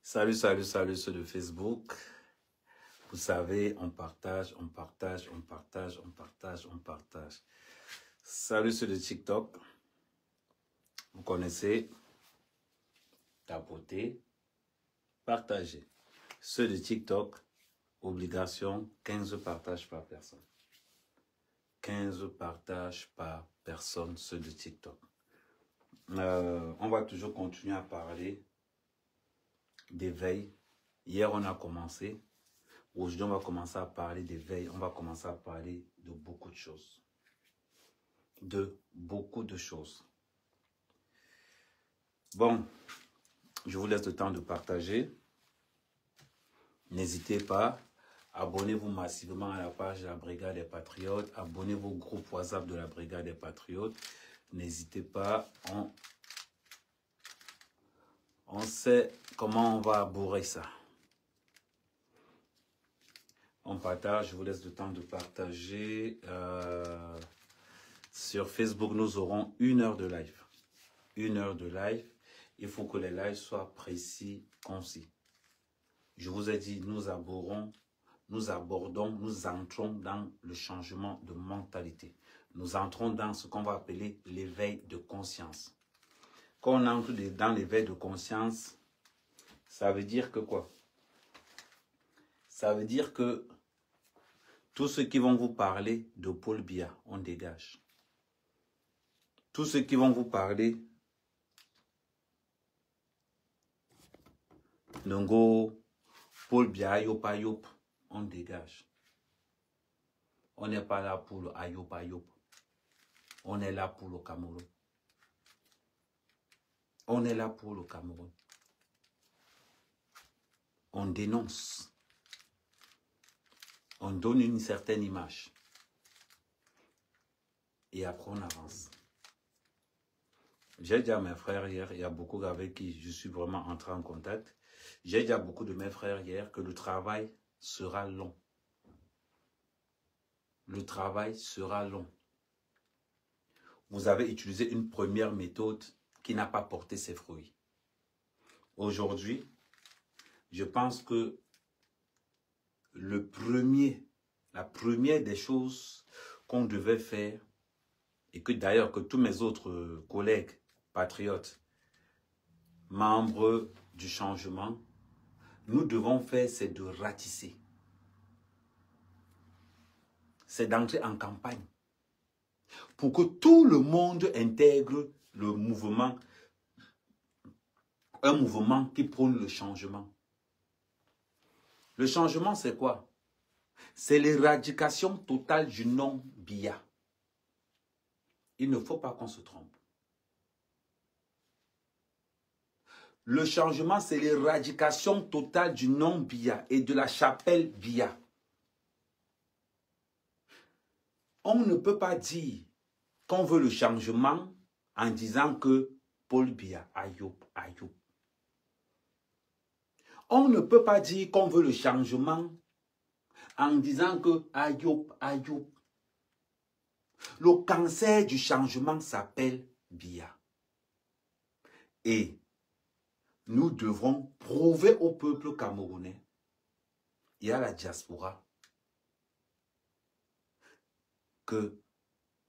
Salut ceux de Facebook. Vous savez, on partage. Salut ceux de TikTok. Vous connaissez, tapoter, partager. Ceux de TikTok, obligation, 15 partages par personne. 15 partages par personne, ceux de TikTok. On va toujours continuer à parler d'éveil. Hier, on a commencé. Aujourd'hui, on va commencer à parler d'éveil. On va commencer à parler de beaucoup de choses. Bon, je vous laisse le temps de partager. N'hésitez pas. Abonnez-vous massivement à la page de la Brigade des Patriotes. Abonnez-vous au groupe WhatsApp de la Brigade des Patriotes. N'hésitez pas. On sait comment on va bourrer ça. On partage, je vous laisse le temps de partager. Sur Facebook, nous aurons 1 heure de live. 1 heure de live. Il faut que les lives soient précis, concis. Je vous ai dit, nous entrons dans le changement de mentalité. Nous entrons dans ce qu'on va appeler l'éveil de conscience. Quand on entre dans l'éveil de conscience, ça veut dire que quoi? Ça veut dire que tous ceux qui vont vous parler de Paul Biya, on dégage. Tous ceux qui vont vous parler Nongo, Paul Biya, Ayop Ayop, on dégage. On n'est pas là pour le Ayop Ayop. On est là pour le Cameroun. On est là pour le Cameroun. On dénonce. On donne une certaine image. Et après, on avance. J'ai dit à mes frères hier, il y a beaucoup avec qui je suis vraiment entré en contact. J'ai dit à beaucoup de mes frères hier que le travail sera long. Le travail sera long. Vous avez utilisé une première méthode qui n'a pas porté ses fruits. Aujourd'hui, je pense que la première des choses qu'on devait faire, et que d'ailleurs que tous mes autres collègues patriotes, membres du changement, nous devons faire, c'est de ratisser. C'est d'entrer en campagne. Pour que tout le monde intègre le mouvement, un mouvement qui prône le changement. Le changement, c'est quoi? C'est l'éradication totale du nom Biya. Il ne faut pas qu'on se trompe. Le changement, c'est l'éradication totale du nom Biya et de la chapelle Biya. On ne peut pas dire qu'on veut le changement en disant que Paul Biya, Ayop, Ayop. On ne peut pas dire qu'on veut le changement en disant que Ayop, Ayop. Le cancer du changement s'appelle Biya. Et nous devrons prouver au peuple camerounais et à la diaspora que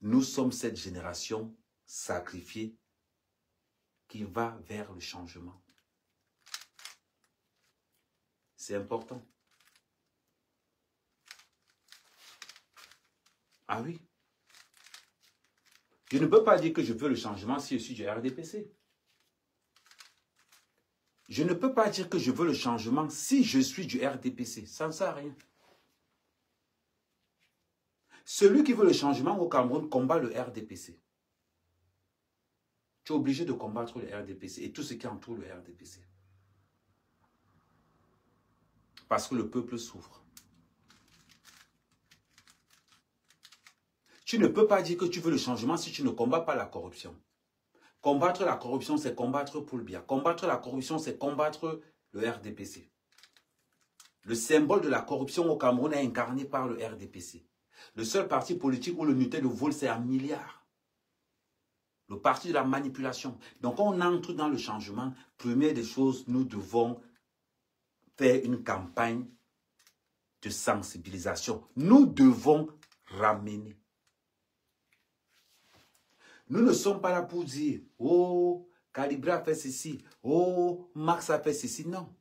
nous sommes cette génération sacrifiée qui va vers le changement. C'est important. Ah oui. Je ne peux pas dire que je veux le changement si je suis du RDPC. Je ne peux pas dire que je veux le changement si je suis du RDPC. Ça ne sert à rien. Celui qui veut le changement au Cameroun combat le RDPC. Tu es obligé de combattre le RDPC et tout ce qui entoure le RDPC. Parce que le peuple souffre. Tu ne peux pas dire que tu veux le changement si tu ne combats pas la corruption. Combattre la corruption, c'est combattre Paul Biya. Combattre la corruption, c'est combattre le RDPC. Le symbole de la corruption au Cameroun est incarné par le RDPC. Le seul parti politique où l'unité de vol, c'est 1 milliard. Le parti de la manipulation. Donc, on entre dans le changement. Première des choses, nous devons faire une campagne de sensibilisation. Nous devons ramener. Nous ne sommes pas là pour dire, oh, Calibré a fait ceci, oh, Max a fait ceci. Non.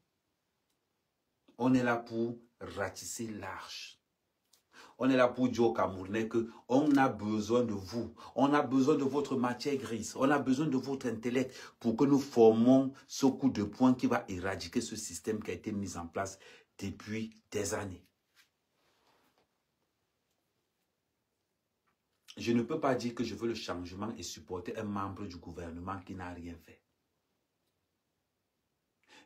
On est là pour ratisser large. On est là pour dire aux Camerounais qu'on a besoin de vous. On a besoin de votre matière grise. On a besoin de votre intellect pour que nous formons ce coup de poing qui va éradiquer ce système qui a été mis en place depuis des années. Je ne peux pas dire que je veux le changement et supporter un membre du gouvernement qui n'a rien fait.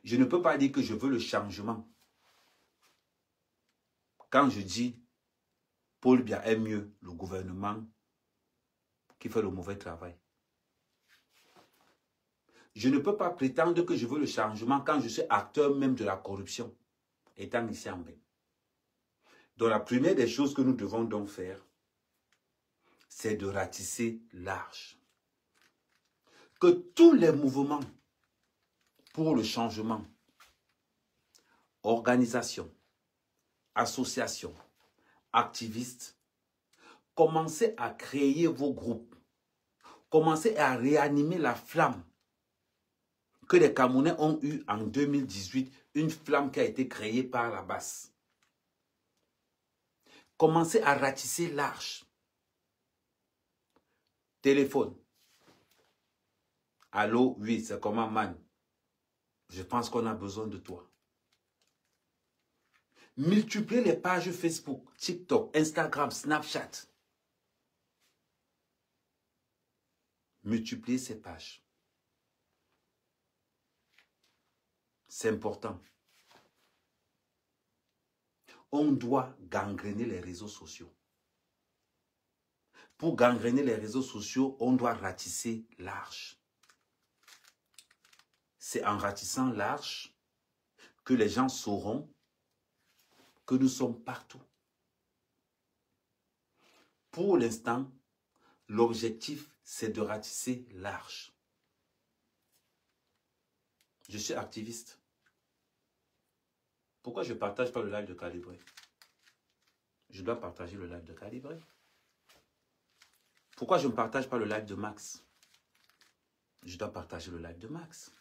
Je ne peux pas dire que je veux le changement. Quand je dis Paul Biya est mieux, le gouvernement qui fait le mauvais travail. Je ne peux pas prétendre que je veux le changement quand je suis acteur même de la corruption, étant ici en Bénin. Donc la première des choses que nous devons donc faire, c'est de ratisser large. Que tous les mouvements pour le changement, organisations, associations, activistes, commencez à créer vos groupes. Commencez à réanimer la flamme que les Camerounais ont eue en 2018, une flamme qui a été créée par la base. Commencez à ratisser large. Téléphone. Allô, oui, c'est comment, man? Je pense qu'on a besoin de toi. Multipliez les pages Facebook, TikTok, Instagram, Snapchat. Multipliez ces pages. C'est important. On doit gangréner les réseaux sociaux. Pour gangréner les réseaux sociaux, on doit ratisser large. C'est en ratissant large que les gens sauront que nous sommes partout. Pour l'instant, l'objectif, c'est de ratisser large. Je suis activiste. Pourquoi je ne partage pas le live de Calibré? Je dois partager le live de Calibré. Pourquoi je ne partage pas le live de Max? Je dois partager le live de Max.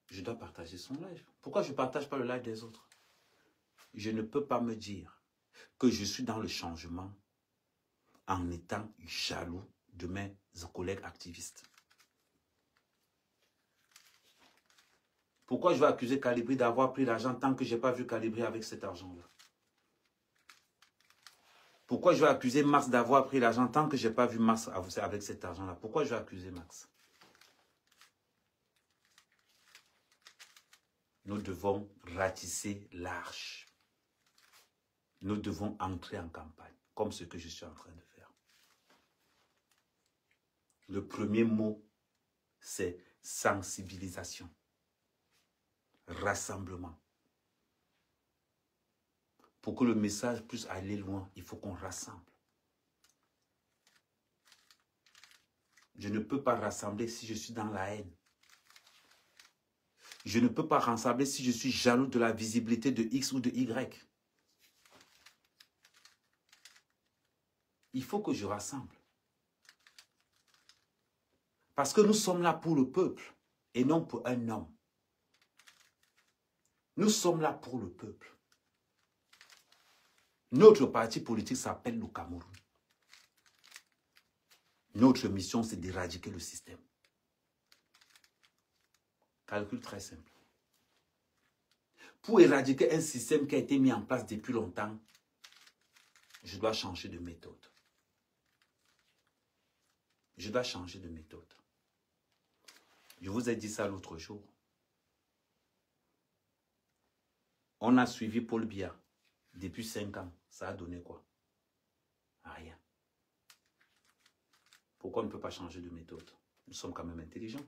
Je dois partager son live. Pourquoi je ne partage pas le live des autres? Je ne peux pas me dire que je suis dans le changement en étant jaloux de mes collègues activistes. Pourquoi je vais accuser Calibré d'avoir pris l'argent tant que je n'ai pas vu Calibré avec cet argent-là? Pourquoi je vais accuser Max d'avoir pris l'argent tant que je n'ai pas vu Max avec cet argent-là? Pourquoi je vais accuser Max? Nous devons ratisser large. Nous devons entrer en campagne, comme ce que je suis en train de faire. Le premier mot, c'est sensibilisation. Rassemblement. Pour que le message puisse aller loin, il faut qu'on rassemble. Je ne peux pas rassembler si je suis dans la haine. Je ne peux pas rassembler si je suis jaloux de la visibilité de X ou de Y. Il faut que je rassemble. Parce que nous sommes là pour le peuple et non pour un homme. Nous sommes là pour le peuple. Notre parti politique s'appelle le Cameroun. Notre mission, c'est d'éradiquer le système. Calcul très simple. Pour éradiquer un système qui a été mis en place depuis longtemps, je dois changer de méthode. Je dois changer de méthode. Je vous ai dit ça l'autre jour. On a suivi Paul Biya depuis 5 ans. Ça a donné quoi? Rien. Pourquoi on ne peut pas changer de méthode? Nous sommes quand même intelligents.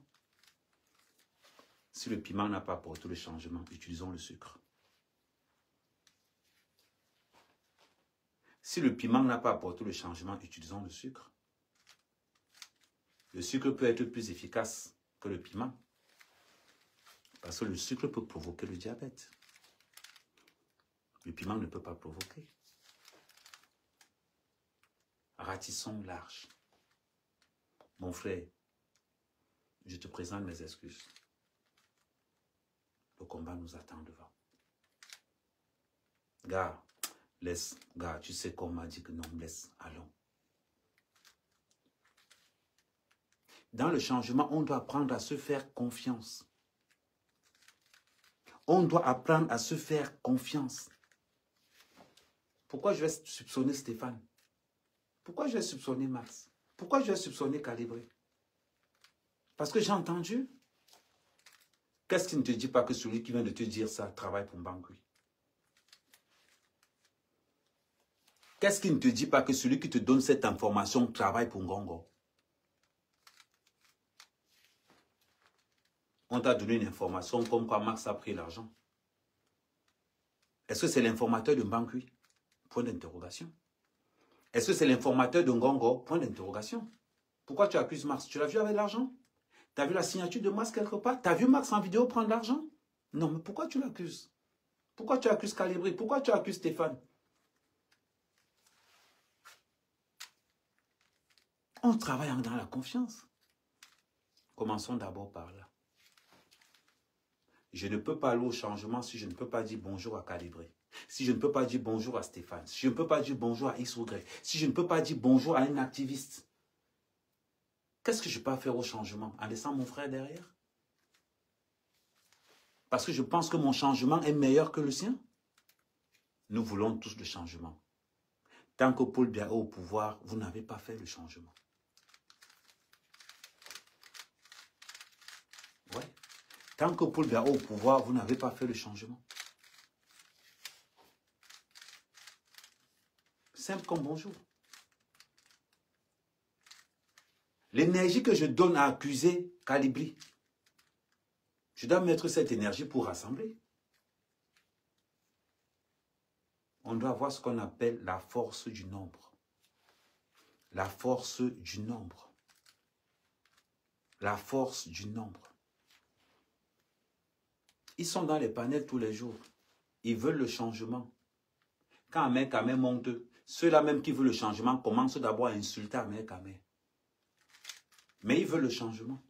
Si le piment n'a pas apporté le changement, utilisons le sucre. Si le piment n'a pas apporté le changement, utilisons le sucre. Le sucre peut être plus efficace que le piment. Parce que le sucre peut provoquer le diabète. Le piment ne peut pas provoquer. Ratissons large. Mon frère, je te présente mes excuses. Le combat nous attend devant. Gars, laisse. Gars, tu sais qu'on m'a dit que non, laisse. Allons. Dans le changement, on doit apprendre à se faire confiance. On doit apprendre à se faire confiance. Pourquoi je vais soupçonner Stéphane? Pourquoi je vais soupçonner Max? Pourquoi je vais soupçonner Calibré? Parce que j'ai entendu. Qu'est-ce qui ne te dit pas que celui qui vient de te dire ça travaille pour Mbangui? Qu'est-ce qui ne te dit pas que celui qui te donne cette information travaille pour Ngongo? On t'a donné une information comme quoi Max a pris l'argent. Est-ce que c'est l'informateur de Mbangui? Point d'interrogation. Est-ce que c'est l'informateur de Ngongo? Point d'interrogation. Pourquoi tu accuses Max? Tu l'as vu avec l'argent? Tu as vu la signature de Max quelque part? Tu as vu Max en vidéo prendre l'argent? Non, mais pourquoi tu l'accuses? Pourquoi tu accuses Calibré? Pourquoi tu accuses Stéphane? On travaille dans la confiance. Commençons d'abord par là. Je ne peux pas aller au changement si je ne peux pas dire bonjour à Calibré. Si je ne peux pas dire bonjour à Stéphane. Si je ne peux pas dire bonjour à X ou Y. Si je ne peux pas dire bonjour à un activiste. Qu'est-ce que je peux faire au changement en laissant mon frère derrière? Parce que je pense que mon changement est meilleur que le sien. Nous voulons tous le changement. Tant que Paul Biya est au pouvoir, vous n'avez pas fait le changement. Ouais. Tant que Paul Biya est au pouvoir, vous n'avez pas fait le changement. Simple comme bonjour. L'énergie que je donne à accuser Calibré, je dois mettre cette énergie pour rassembler. On doit avoir ce qu'on appelle la force du nombre. La force du nombre. La force du nombre. Ils sont dans les panels tous les jours. Ils veulent le changement. Quand Ahmed Kamé monte, ceux-là même qui veulent le changement commencent d'abord à insulter Ahmed Kamé. Mais ils veulent le changement.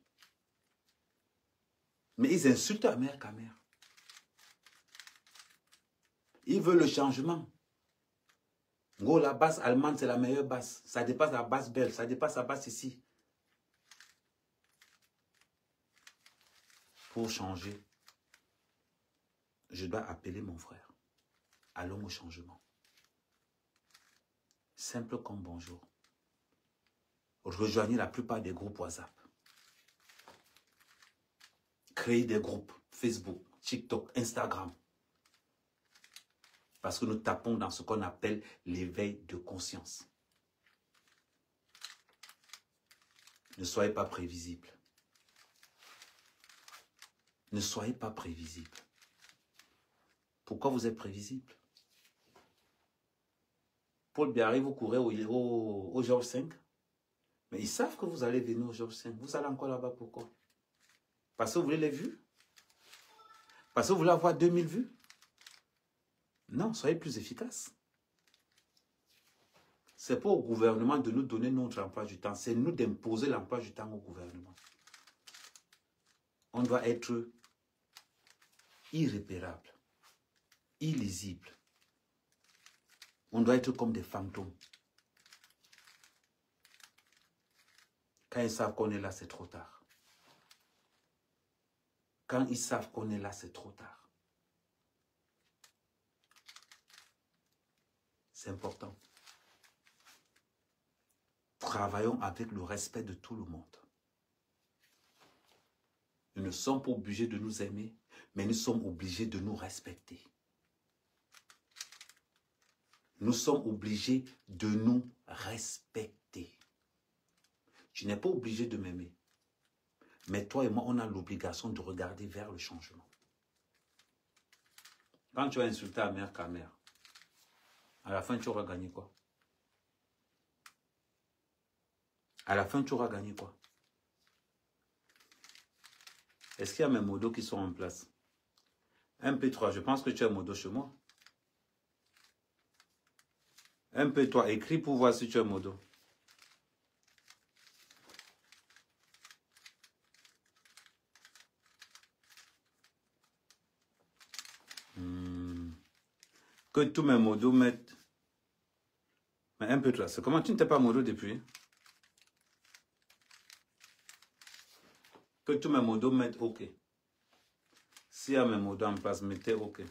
Mais ils insultent Ahmed Kamé. Ils veulent le changement. Go, la basse allemande, c'est la meilleure basse. Ça dépasse la basse belge, ça dépasse la basse ici. Pour changer, je dois appeler mon frère. Allons au changement. Simple comme bonjour. Rejoignez la plupart des groupes WhatsApp. Créez des groupes Facebook, TikTok, Instagram. Parce que nous tapons dans ce qu'on appelle l'éveil de conscience. Ne soyez pas prévisible. Ne soyez pas prévisible. Pourquoi vous êtes prévisible? Paul Biya, vous courez au Georges 5. Mais ils savent que vous allez venir au Georges 5. Vous allez encore là-bas, pourquoi? Parce que vous voulez les vues? Parce que vous voulez avoir 2000 vues? Non, soyez plus efficace. Ce n'est pas au gouvernement de nous donner notre emploi du temps. C'est nous d'imposer l'emploi du temps au gouvernement. On doit être irrépérable, illisible. On doit être comme des fantômes. Quand ils savent qu'on est là, c'est trop tard. Quand ils savent qu'on est là, c'est trop tard. C'est important. Travaillons avec le respect de tout le monde. Nous ne sommes pas obligés de nous aimer, mais nous sommes obligés de nous respecter. Nous sommes obligés de nous respecter. Tu n'es pas obligé de m'aimer. Mais toi et moi, on a l'obligation de regarder vers le changement. Quand tu as insulté Ahmed Kamé, à la fin, tu auras gagné quoi? À la fin, tu auras gagné quoi? Est-ce qu'il y a mes modos qui sont en place? MP3, je pense que tu es modo chez moi. MP3, écris pour voir si tu es modo. Que tous mes modos mettent. Mais MP3, c'est comment tu n'étais pas modo depuis? Que tous mes modos mettent OK. S'il y a mes modos en place, mettez OK.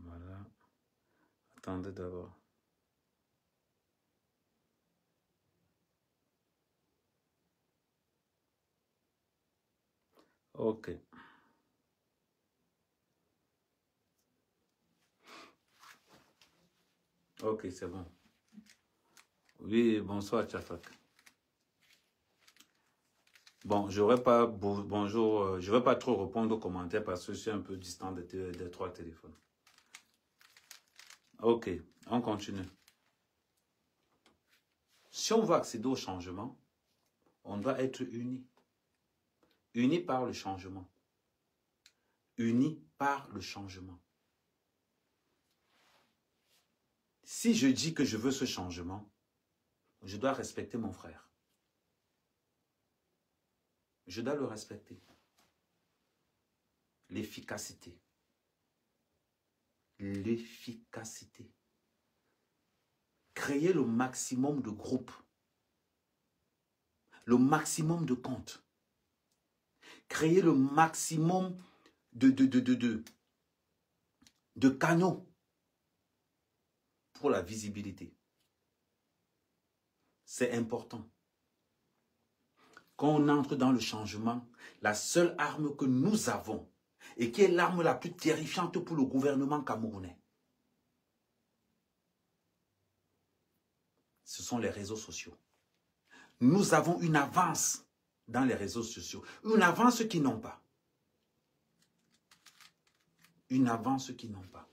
Voilà. Attendez d'abord. OK. OK, c'est bon. Oui, bonsoir, Tchafak. Bon, bonjour, je ne vais pas trop répondre aux commentaires parce que je suis un peu distant des trois téléphones. OK, on continue. Si on veut accéder au changement, on doit être unis. Unis par le changement. Unis par le changement. Si je dis que je veux ce changement, je dois respecter mon frère. Je dois le respecter. L'efficacité. L'efficacité. Créer le maximum de groupes. Le maximum de comptes. Créer le maximum de canaux pour la visibilité. C'est important. Quand on entre dans le changement, la seule arme que nous avons, et qui est l'arme la plus terrifiante pour le gouvernement camerounais, ce sont les réseaux sociaux. Nous avons une avance dans les réseaux sociaux. Une avance qu'ils n'ont pas. Une avance qu'ils n'ont pas.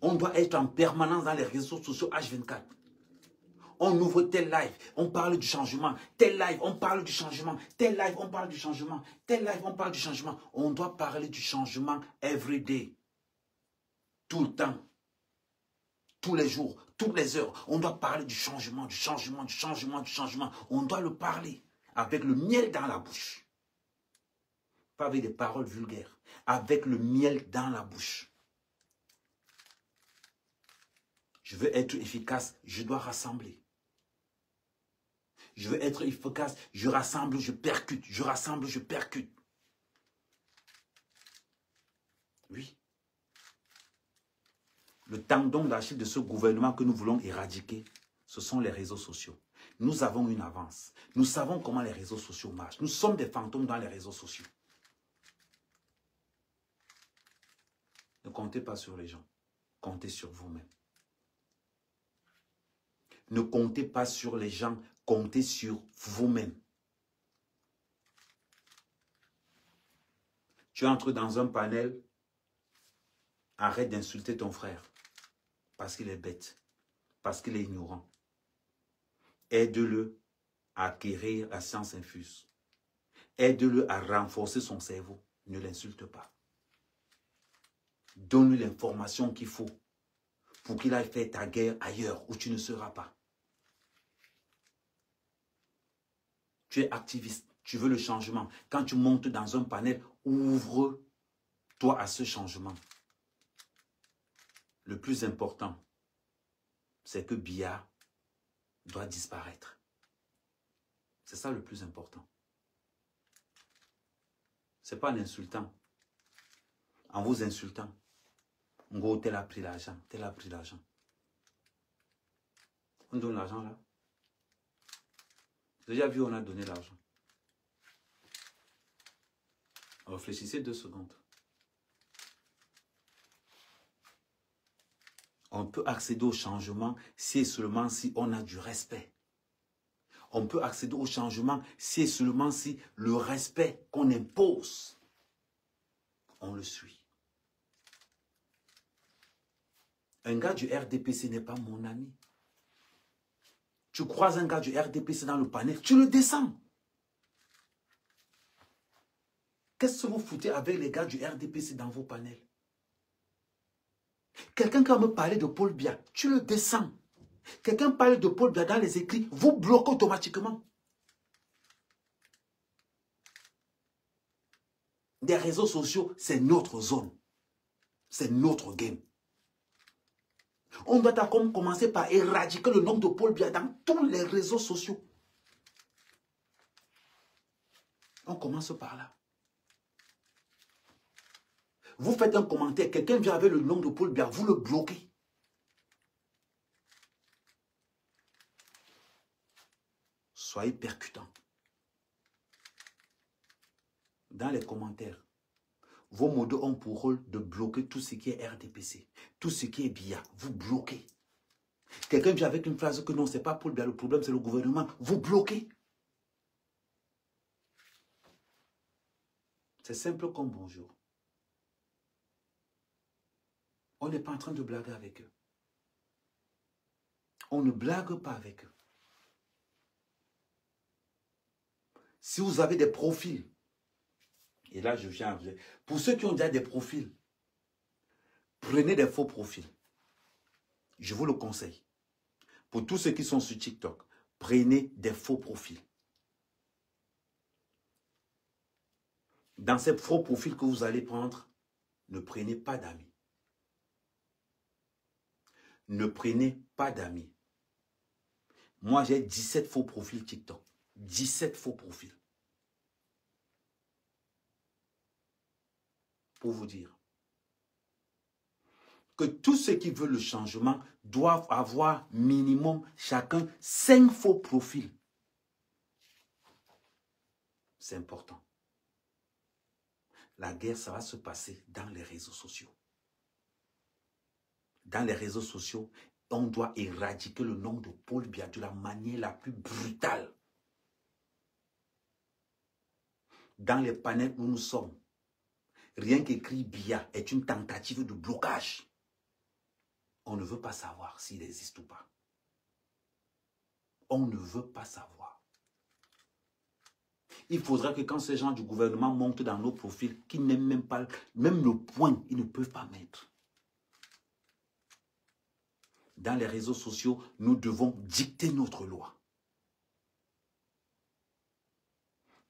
On doit être en permanence dans les réseaux sociaux H24. On ouvre tel live, on parle du changement. Tel live, on parle du changement. Tel live, on parle du changement. Tel live, on parle du changement. On doit parler du changement every day. Tout le temps. Tous les jours, toutes les heures. On doit parler du changement, du changement, du changement, du changement. On doit le parler avec le miel dans la bouche. Pas avec des paroles vulgaires. Avec le miel dans la bouche. Je veux être efficace, je dois rassembler. Je veux être efficace, je rassemble, je percute. Je rassemble, je percute. Oui. Le tendon d'Achille de ce gouvernement que nous voulons éradiquer, ce sont les réseaux sociaux. Nous avons une avance. Nous savons comment les réseaux sociaux marchent. Nous sommes des fantômes dans les réseaux sociaux. Ne comptez pas sur les gens. Comptez sur vous-même. Ne comptez pas sur les gens. Comptez sur vous-même. Tu entres dans un panel, arrête d'insulter ton frère parce qu'il est bête, parce qu'il est ignorant. Aide-le à acquérir la science infuse. Aide-le à renforcer son cerveau. Ne l'insulte pas. Donne-lui l'information qu'il faut pour qu'il aille faire ta guerre ailleurs où tu ne seras pas. Tu es activiste, tu veux le changement. Quand tu montes dans un panel, ouvre-toi à ce changement. Le plus important, c'est que Biya doit disparaître. C'est ça le plus important. Ce n'est pas en insultant. En vous insultant. En gros, tel a pris l'argent, tel a pris l'argent. On donne l'argent là. Déjà vu, on a donné l'argent. Ok. Réfléchissez 2 secondes. On peut accéder au changement si et seulement si on a du respect. On peut accéder au changement si et seulement si le respect qu'on impose, on le suit. Un gars du RDPC n'est pas mon ami. Tu croises un gars du RDPC dans le panel, tu le descends. Qu'est-ce que vous foutez avec les gars du RDPC dans vos panels? Quelqu'un qui va me parler de Paul Biya, tu le descends. Quelqu'un parle de Paul Biya dans les écrits, vous bloquez automatiquement. Des réseaux sociaux, c'est notre zone. C'est notre game. On doit commencer par éradiquer le nom de Paul Biya dans tous les réseaux sociaux. On commence par là. Vous faites un commentaire, quelqu'un vient avec le nom de Paul Biya, vous le bloquez. Soyez percutant. Dans les commentaires, vos modos ont pour rôle de bloquer tout ce qui est RDPC, tout ce qui est Biya, vous bloquez. Quelqu'un vient avec une phrase que non, c'est pas Paul Biya, le problème c'est le gouvernement, vous bloquez. C'est simple comme bonjour. On n'est pas en train de blaguer avec eux. On ne blague pas avec eux. Si vous avez des profils, et là je viens, pour ceux qui ont déjà des profils, prenez des faux profils. Je vous le conseille. Pour tous ceux qui sont sur TikTok, prenez des faux profils. Dans ces faux profils que vous allez prendre, ne prenez pas d'amis. Ne prenez pas d'amis. Moi, j'ai 17 faux profils TikTok. 17 faux profils. Pour vous dire que tous ceux qui veulent le changement doivent avoir minimum chacun 5 faux profils. C'est important. La guerre, ça va se passer dans les réseaux sociaux. Dans les réseaux sociaux, on doit éradiquer le nom de Paul Biya de la manière la plus brutale. Dans les panels où nous sommes, rien qu'écrit Biya est une tentative de blocage. On ne veut pas savoir s'il existe ou pas. On ne veut pas savoir. Il faudra que quand ces gens du gouvernement montent dans nos profils, qu'ils n'aiment même pas, même le point, ils ne peuvent pas mettre. Dans les réseaux sociaux, nous devons dicter notre loi.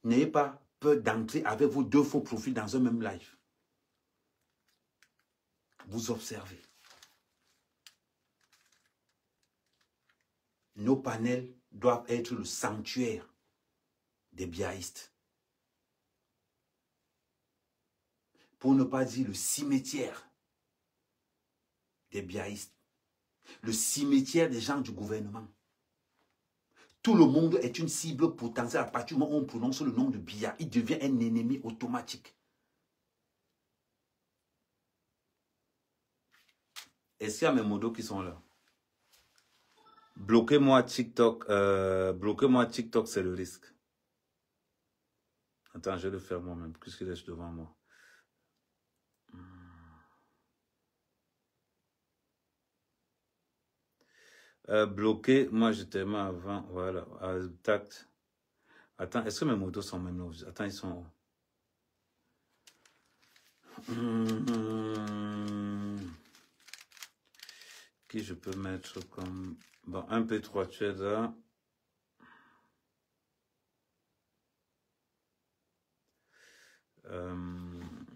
N'ayez pas peur d'entrer avec vos 2 faux profils dans un même live. Vous observez. Nos panels doivent être le sanctuaire des biaïstes. Pour ne pas dire le cimetière des biaïstes. Le cimetière des gens du gouvernement. Tout le monde est une cible potentielle. À partir du moment où on prononce le nom de Biya, il devient un ennemi automatique. Est-ce qu'il y a mes modos qui sont là? Bloquez-moi TikTok. Bloquez-moi TikTok, c'est le risque. Attends, je vais le faire moi-même, puisqu'il est devant moi. Bloqué, moi j'étais mis avant, voilà, tact. Attends, est-ce que mes motos sont même là? Attends, ils sont qui je peux mettre comme... Bon, un P3, tu es là.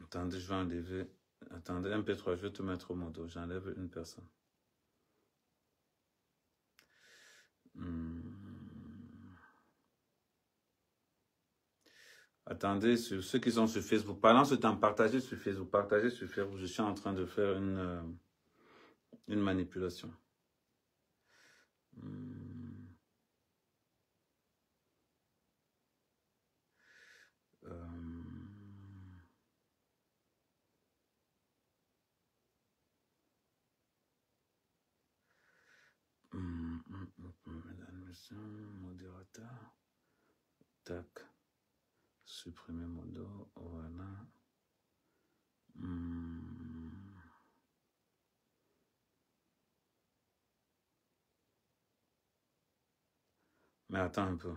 Attendez, je vais enlever... Attendez, un P3, je vais te mettre au moto. J'enlève une personne. Attendez, sur ceux qui sont sur Facebook, pendant ce temps, partagez sur Facebook, partagez sur Facebook. Je suis en train de faire une manipulation. Modérateur. Tac. Supprimer modo. Voilà. Mais attends un peu.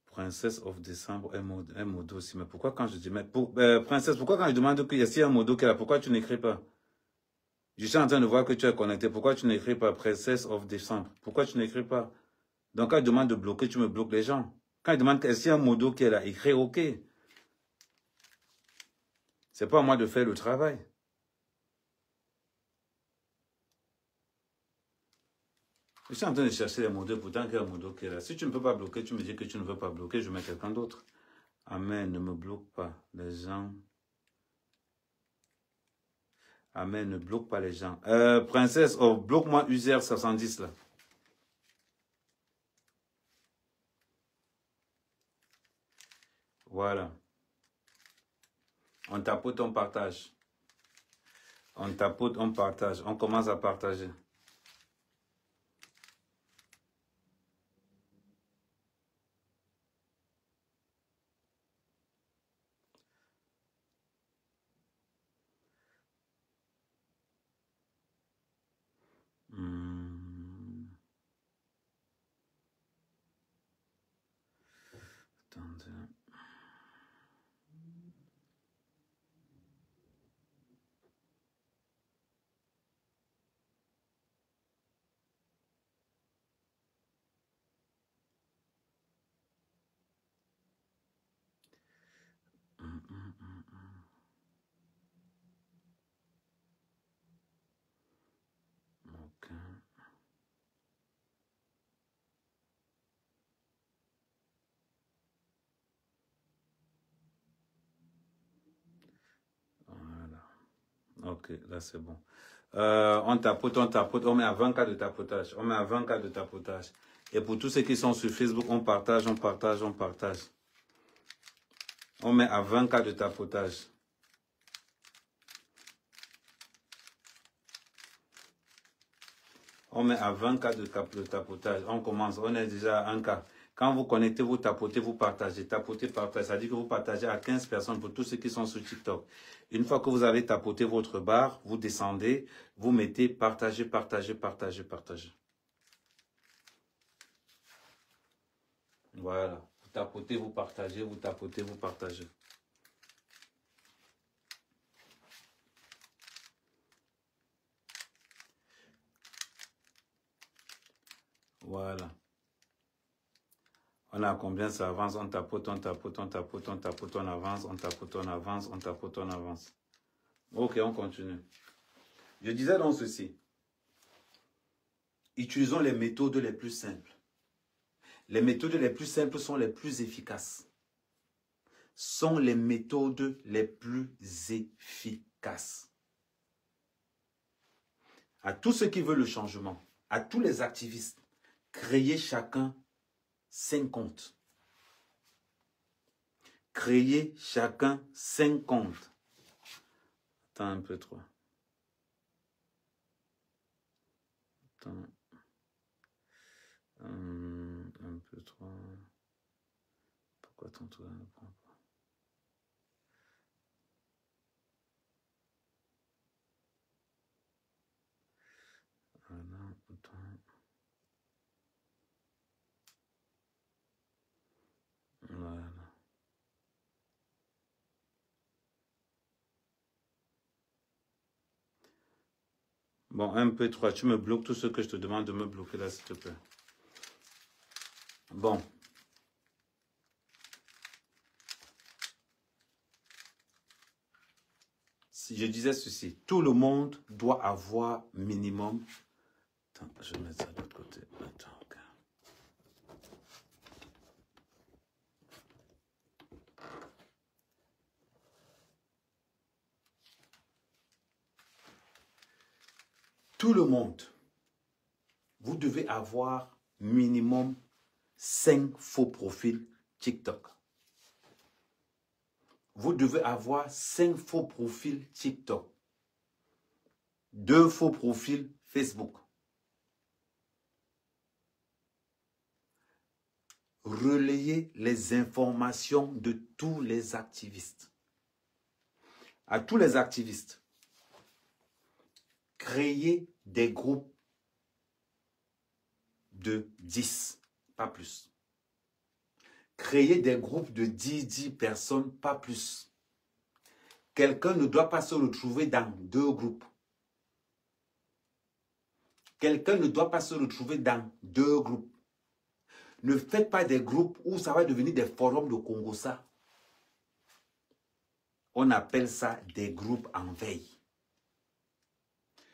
Princesse of Décembre, un modo aussi. Mais pourquoi quand je dis... Mais princesse, pourquoi quand je demande qu'il y a si un modo qui est là, pourquoi tu n'écris pas? Je suis en train de voir que tu es connecté. Pourquoi tu n'écris pas Princesse of Décembre? Pourquoi tu n'écris pas? Donc quand je demande de bloquer, tu me bloques les gens. Quand je demande s'il y a un modo qui est là, écris OK. C'est pas à moi de faire le travail. Je suis en train de chercher les modos, pourtant qu'il y a un modo qui est là. Si tu ne peux pas bloquer, tu me dis que tu ne veux pas bloquer, je mets quelqu'un d'autre. Amen, ne me bloque pas. Les gens... Amen, ne bloque pas les gens. Princesse, oh, bloque-moi User 70 là. Voilà. On tapote, on partage. On tapote, on partage. On commence à partager. Attendez. Ok. Voilà. Ok, là c'est bon. On tapote, on met à 20 cas de tapotage. On met à 20 cas de tapotage. Et pour tous ceux qui sont sur Facebook, on partage, on partage, on partage. On met à 20 cas de tapotage. On met à 20 cas de tapotage. On commence, on est déjà à 1 cas. Quand vous connectez, vous tapotez, vous partagez. Tapotez, partagez. Ça dit que vous partagez à 15 personnes pour tous ceux qui sont sur TikTok. Une fois que vous avez tapoté votre barre, vous descendez, vous mettez partager, partager, partager, partager. Voilà. Vous tapotez, vous partagez, vous tapotez, vous partagez. Voilà. On a combien ça avance, on tapote, on tapote, on tapote, on tapote, on avance, on tapote, on avance, on tapote, on avance. Ok, on continue. Je disais donc ceci. Utilisons les méthodes les plus simples. Les méthodes les plus simples sont les plus efficaces. Sont les méthodes les plus efficaces. À tous ceux qui veulent le changement, à tous les activistes, créez chacun 5 comptes. Créez chacun 5 comptes. Attends un peu trop. Attends. Un peu trop. Pourquoi ton tour ne prend pas? Voilà, attends. Voilà. Bon, MP3, tu me bloques tout ce que je te demande de me bloquer là, s'il te plaît. Bon. Si je disais ceci, tout le monde doit avoir minimum... Attends, je vais mettre ça de l'autre côté. Attends, ok. Tout le monde, vous devez avoir minimum 5 faux profils TikTok. Vous devez avoir 5 faux profils TikTok. 2 faux profils Facebook. Relayez les informations de tous les activistes. À tous les activistes, créez des groupes de 10, pas plus. Créez des groupes de 10 personnes, pas plus. Quelqu'un ne doit pas se retrouver dans 2 groupes. Quelqu'un ne doit pas se retrouver dans 2 groupes. Ne faites pas des groupes où ça va devenir des forums de Congossa. On appelle ça des groupes en veille.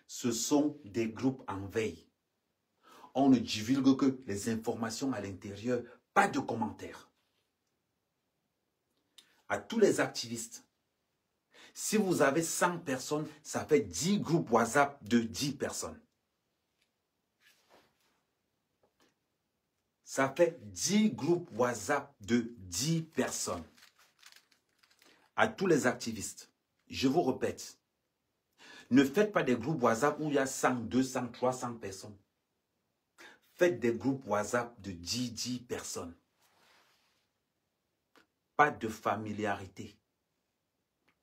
Ce sont des groupes en veille. On ne divulgue que les informations à l'intérieur, pas de commentaires. À tous les activistes, si vous avez 100 personnes, ça fait 10 groupes WhatsApp de 10 personnes. Ça fait 10 groupes WhatsApp de 10 personnes. À tous les activistes, je vous répète, ne faites pas des groupes WhatsApp où il y a 100, 200, 300 personnes. Faites des groupes WhatsApp de 10 personnes. Pas de familiarité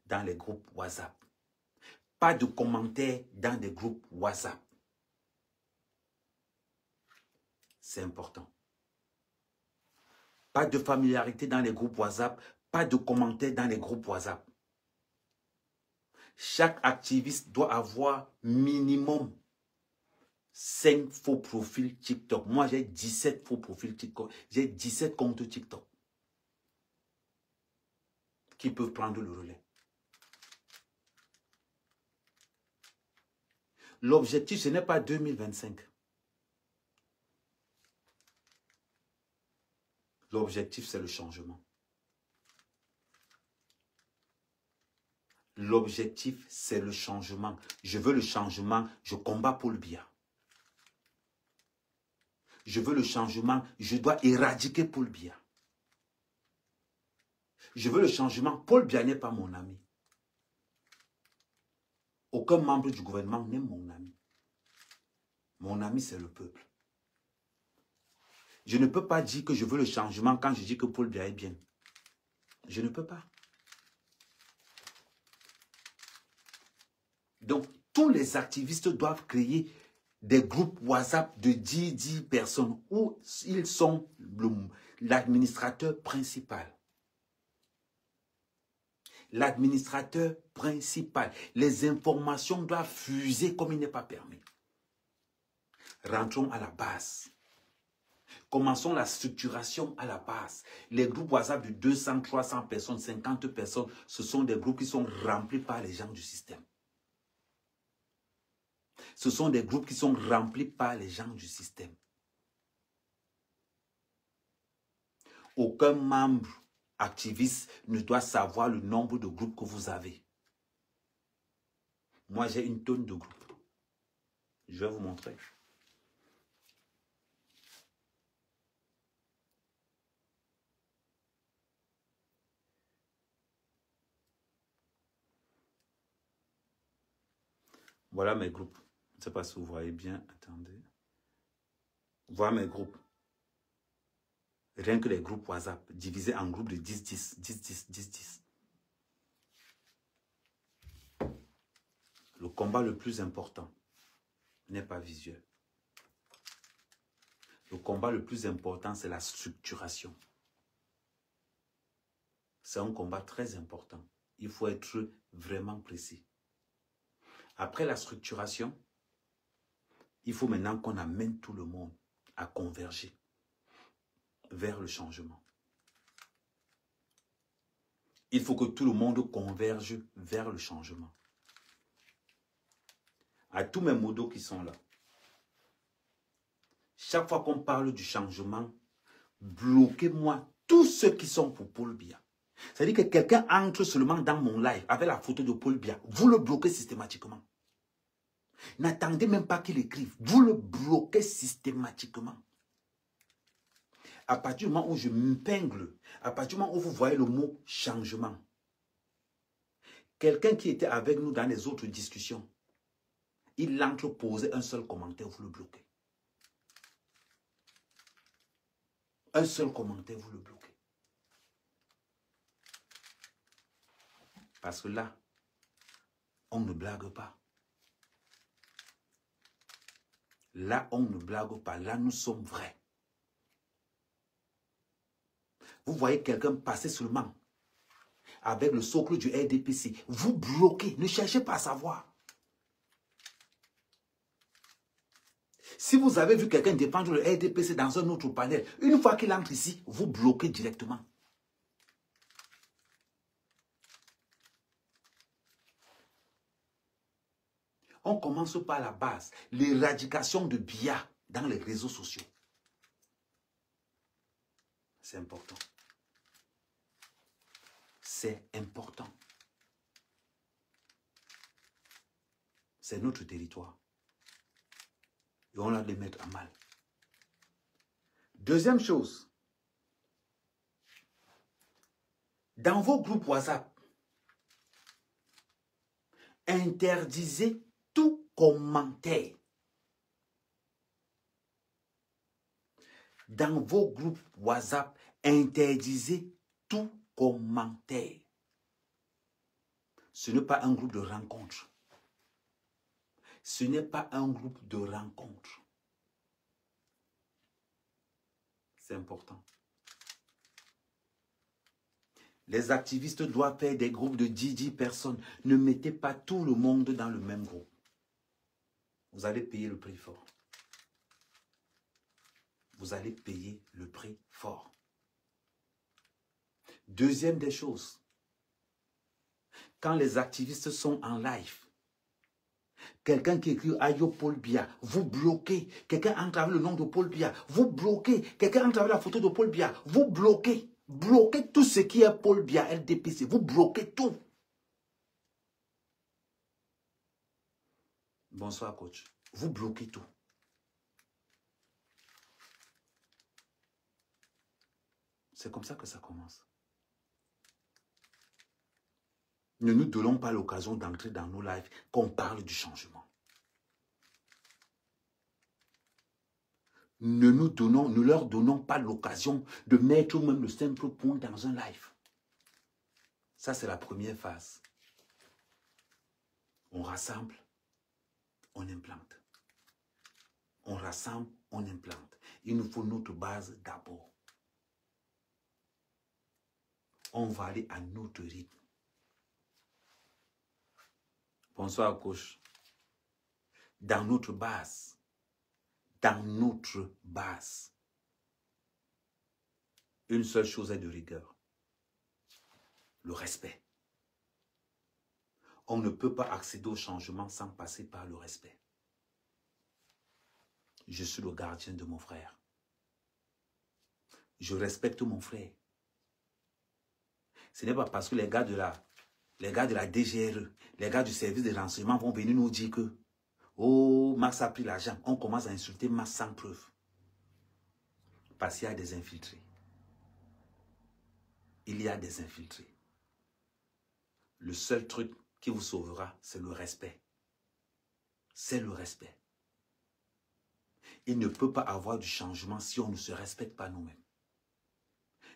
dans les groupes WhatsApp. Pas de commentaires dans des groupes WhatsApp. C'est important. Pas de familiarité dans les groupes WhatsApp. Pas de commentaires dans les groupes WhatsApp. Chaque activiste doit avoir minimum 5 faux profils TikTok. Moi, j'ai 17 faux profils TikTok. J'ai 17 comptes TikTok qui peuvent prendre le relais. L'objectif, ce n'est pas 2025. L'objectif, c'est le changement. L'objectif, c'est le changement. Je veux le changement, je combats Paul Biya. Je veux le changement, je dois éradiquer Paul Biya. Je veux le changement, Paul Biya n'est pas mon ami. Aucun membre du gouvernement n'est mon ami. Mon ami, c'est le peuple. Je ne peux pas dire que je veux le changement quand je dis que Paul Biya est bien. Je ne peux pas. Donc, tous les activistes doivent créer des groupes WhatsApp de 10 personnes où ils sont l'administrateur principal. L'administrateur principal. Les informations doivent fuser comme il n'est pas permis. Rentrons à la base. Commençons la structuration à la base. Les groupes WhatsApp de 200, 300 personnes, 50 personnes, ce sont des groupes qui sont remplis par les gens du système. Ce sont des groupes qui sont remplis par les gens du système. Aucun membre activiste ne doit savoir le nombre de groupes que vous avez. Moi, j'ai une tonne de groupes. Je vais vous montrer. Voilà mes groupes. Je ne sais pas si vous voyez bien. Attendez. Voilà mes groupes. Rien que les groupes WhatsApp divisés en groupes de 10. Le combat le plus important n'est pas visuel. Le combat le plus important, c'est la structuration. C'est un combat très important. Il faut être vraiment précis. Après la structuration, il faut maintenant qu'on amène tout le monde à converger vers le changement. Il faut que tout le monde converge vers le changement. À tous mes modos qui sont là, chaque fois qu'on parle du changement, bloquez-moi tous ceux qui sont pour Paul Biya. C'est-à-dire que quelqu'un entre seulement dans mon live avec la photo de Paul Biya, vous le bloquez systématiquement. N'attendez même pas qu'il écrive, vous le bloquez systématiquement. À partir du moment où je m'épingle, à partir du moment où vous voyez le mot changement, quelqu'un qui était avec nous dans les autres discussions, il entre poser un seul commentaire, vous le bloquez. Un seul commentaire, vous le bloquez. Parce que là, on ne blague pas. Là, on ne blague pas. Là, nous sommes vrais. Vous voyez quelqu'un passer seulement avec le socle du RDPC. Vous bloquez. Ne cherchez pas à savoir. Si vous avez vu quelqu'un défendre le RDPC dans un autre panel, une fois qu'il entre ici, vous bloquez directement. On commence par la base, l'éradication de Biya dans les réseaux sociaux. C'est important. C'est important. C'est notre territoire. Et on a de les mettre à mal. Deuxième chose. Dans vos groupes WhatsApp, interdisez tout commentaire. Dans vos groupes WhatsApp, interdisez tout commentaire. Ce n'est pas un groupe de rencontre. Ce n'est pas un groupe de rencontre. C'est important. Les activistes doivent faire des groupes de 10 personnes. Ne mettez pas tout le monde dans le même groupe. Vous allez payer le prix fort. Vous allez payer le prix fort. Deuxième des choses. Quand les activistes sont en live, quelqu'un qui écrit Ayo Paul Biya, vous bloquez. Quelqu'un entre avec le nom de Paul Biya, vous bloquez. Quelqu'un entre avec la photo de Paul Biya, vous bloquez. Bloquez tout ce qui est Paul Biya, LDPC. Vous bloquez tout. Bonsoir, coach. Vous bloquez tout. C'est comme ça que ça commence. Ne nous donnons pas l'occasion d'entrer dans nos lives qu'on parle du changement. Ne leur donnons pas l'occasion de mettre même le simple point dans un live. Ça, c'est la première phase. On rassemble, on implante. On rassemble, on implante. Il nous faut notre base d'abord. On va aller à notre rythme. Bonsoir, coach. Dans notre base, une seule chose est de rigueur. Le respect. On ne peut pas accéder au changement sans passer par le respect. Je suis le gardien de mon frère. Je respecte mon frère. Ce n'est pas parce que les gars de la DGRE, les gars du service de renseignement vont venir nous dire que oh, Max a pris l'argent. On commence à insulter Max sans preuve. Parce qu'il y a des infiltrés. Il y a des infiltrés. Le seul truc qui vous sauvera, c'est le respect. C'est le respect. Il ne peut pas avoir du changement si on ne se respecte pas nous-mêmes.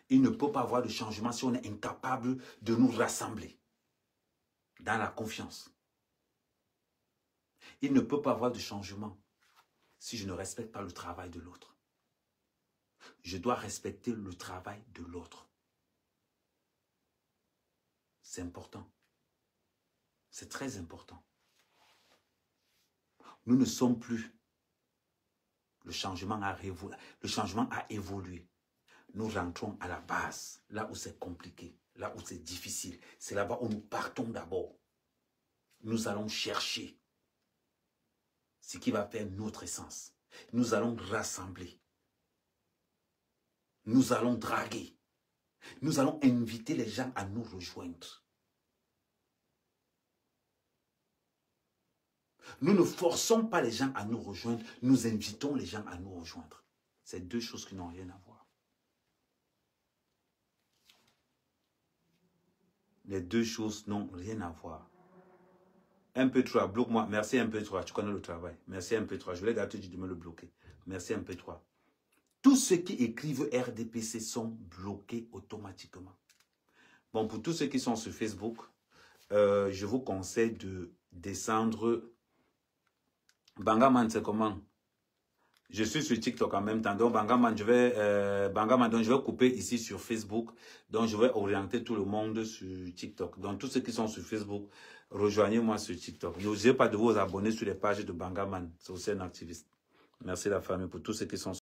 Il ne peut pas avoir de changement si on est incapable de nous rassembler dans la confiance. Il ne peut pas avoir de changement si je ne respecte pas le travail de l'autre. Je dois respecter le travail de l'autre. C'est important. C'est très important. Nous ne sommes plus. Le changement a évolué. Nous rentrons à la base, là où c'est compliqué, là où c'est difficile. C'est là-bas où nous partons d'abord. Nous allons chercher ce qui va faire notre essence. Nous allons rassembler. Nous allons draguer. Nous allons inviter les gens à nous rejoindre. Nous ne forçons pas les gens à nous rejoindre. Nous invitons les gens à nous rejoindre. C'est deux choses qui n'ont rien à voir. Les deux choses n'ont rien à voir. MP3, bloque-moi. Merci MP3, tu connais le travail. Merci MP3. Je voulais gâter de me le bloquer. Merci MP3. Tous ceux qui écrivent RDPC sont bloqués automatiquement. Bon, pour tous ceux qui sont sur Facebook, je vous conseille de descendre. Bangaman, c'est comment? Je suis sur TikTok en même temps. Donc, Bangaman, je vais couper ici sur Facebook. Donc, je vais orienter tout le monde sur TikTok. Donc, tous ceux qui sont sur Facebook, rejoignez-moi sur TikTok. N'oubliez pas de vous abonner sur les pages de Bangaman. C'est aussi un activiste. Merci la famille pour tous ceux qui sont sur